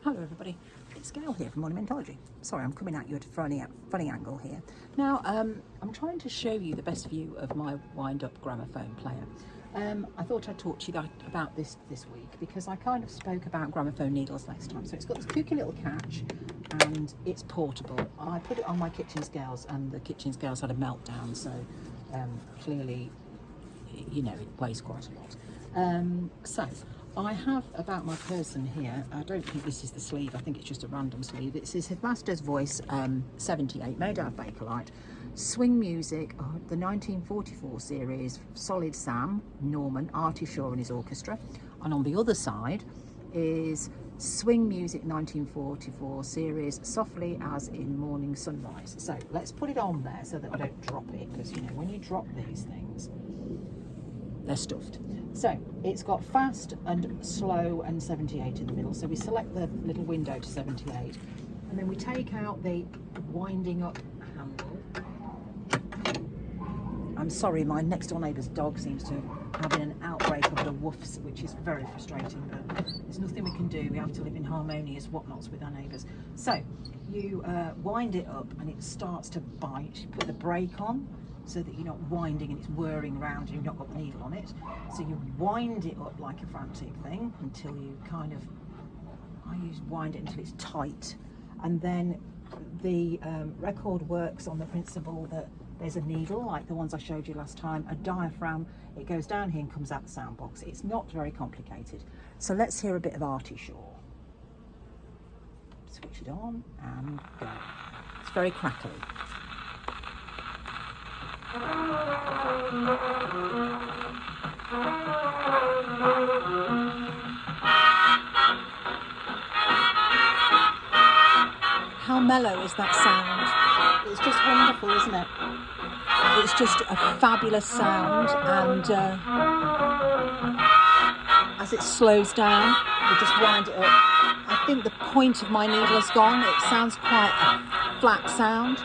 Hello everybody, it's Gail here from Monumentology. Sorry, I'm coming at you at a funny angle here. Now, I'm trying to show you the best view of my wind-up gramophone player. I thought I'd talk to you about this week because I kind of spoke about gramophone needles last time. So it's got this kooky little catch and it's portable. I put it on my kitchen scales and the kitchen scales had a meltdown, so clearly, you know, it weighs quite a lot. So I have about my person here, I don't think this is the sleeve, I think it's just a random sleeve. It says His Master's Voice 78, made out of Bakelite, swing music, the 1944 series, Solid Sam, Norman, Arty Shaw and his orchestra. And on the other side is swing music 1944 series, Softly as in Morning Sunrise. So let's put it on there so that I don't drop it, because you know when you drop these things, they're stuffed. So it's got fast and slow and 78 in the middle. So we select the little window to 78 and then we take out the winding up handle. I'm sorry, my next door neighbour's dog seems to having an outbreak of the woofs, which is very frustrating, but there's nothing we can do. We have to live in harmonious whatnots with our neighbours. So you wind it up and it starts to bite. You put the brake on so that you're not winding and it's whirring around and you've not got the needle on it. So you wind it up like a frantic thing until you kind of, wind it until it's tight. And then the record works on the principle that there's a needle, like the ones I showed you last time, a diaphragm, it goes down here and comes out the sound box. It's not very complicated. So let's hear a bit of Arty Shaw. Switch it on and go. It's very crackly. How mellow is that sound? It's just wonderful, isn't it? It's just a fabulous sound, and as it slows down, we just wind it up. I think the point of my needle is gone. It sounds quite a flat sound.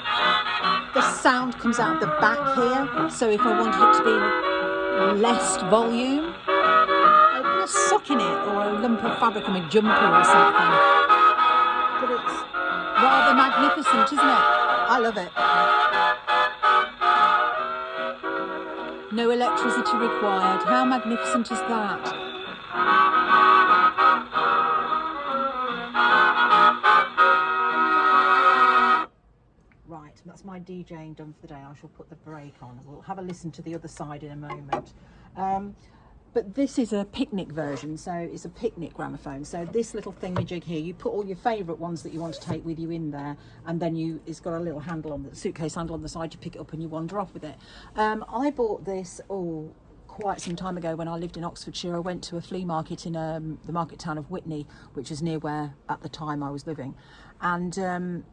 The sound comes out of the back here, so if I wanted it to be less volume, I'd put a sock in it or a lump of fabric on a jumper or something. But it's rather magnificent, isn't it? I love it. No electricity required. How magnificent is that? Right, that's my DJing done for the day. I shall put the brake on. We'll have a listen to the other side in a moment. But this is a picnic version, so it's a picnic gramophone. So this little thingamajig here, you put all your favourite ones that you want to take with you in there, and then it's got a little handle on the suitcase handle on the side. You pick it up and you wander off with it. I bought this quite some time ago when I lived in Oxfordshire. I went to a flea market in the market town of Witney, which is near where at the time I was living, and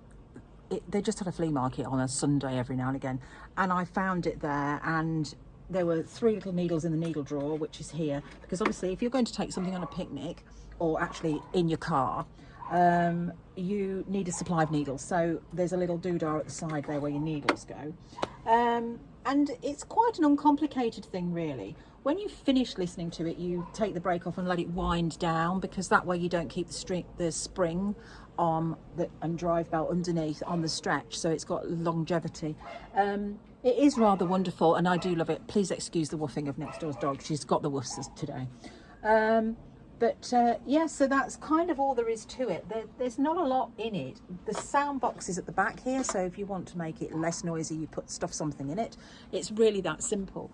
they just had a flea market on a Sunday every now and again, and I found it there, and there were 3 little needles in the needle drawer, which is here, because obviously if you're going to take something on a picnic or actually in your car, you need a supply of needles. So there's a little doodah at the side there where your needles go, and it's quite an uncomplicated thing really. When you finish listening to it, you take the brake off and let it wind down, because that way you don't keep the spring on and drive belt underneath on the stretch, so it's got longevity. It is rather wonderful and I do love it. Please excuse the woofing of next door's dog. She's got the woofs today. Yeah, so that's kind of all there is to it. There's not a lot in it. The sound box is at the back here, so if you want to make it less noisy, you stuff something in it. It's really that simple.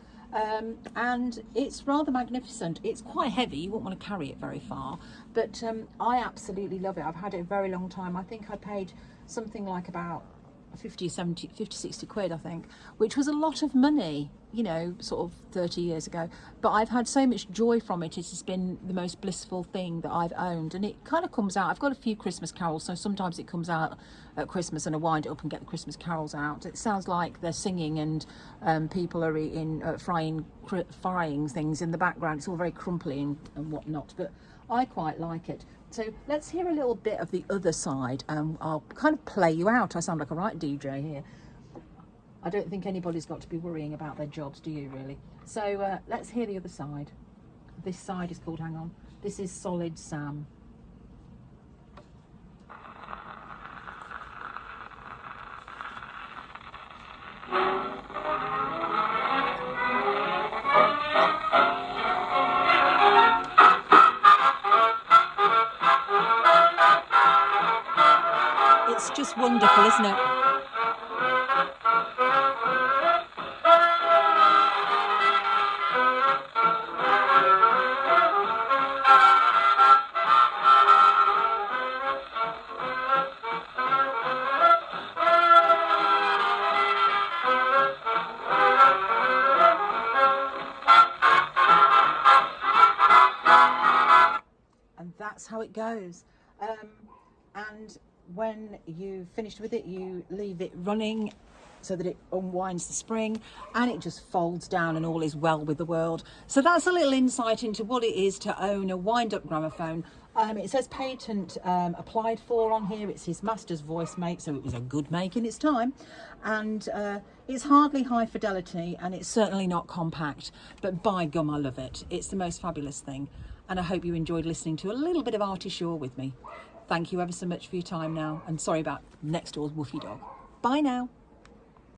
And it's rather magnificent. It's quite heavy, you wouldn't want to carry it very far, but I absolutely love it. I've had it a very long time. I think I paid something like about 50, 60 quid, I think, which was a lot of money, you know, sort of 30 years ago. But I've had so much joy from it. It has been the most blissful thing that I've owned. And it kind of comes out, I've got a few Christmas carols, so sometimes it comes out at Christmas and I wind it up and get the Christmas carols out. It sounds like they're singing and people are eating, frying things in the background. It's all very crumply and whatnot, but I quite like it. So let's hear a little bit of the other side and I'll kind of play you out. I sound like a right DJ here. I don't think anybody's got to be worrying about their jobs, do you really? So let's hear the other side. This side is called, hang on, this is Solid Sam. just wonderful, isn't it? And that's how it goes. And when you've finished with it, you leave it running so that it unwinds the spring and it just folds down and all is well with the world. So that's a little insight into what it is to own a wind-up gramophone. It says patent applied for on here. It's his master's voice make, so it was a good make in its time. And it's hardly high fidelity and it's certainly not compact, but by gum, I love it. It's the most fabulous thing. And I hope you enjoyed listening to a little bit of Arty Shaw with me. Thank you ever so much for your time now. And sorry about next door's woofy dog. Bye now.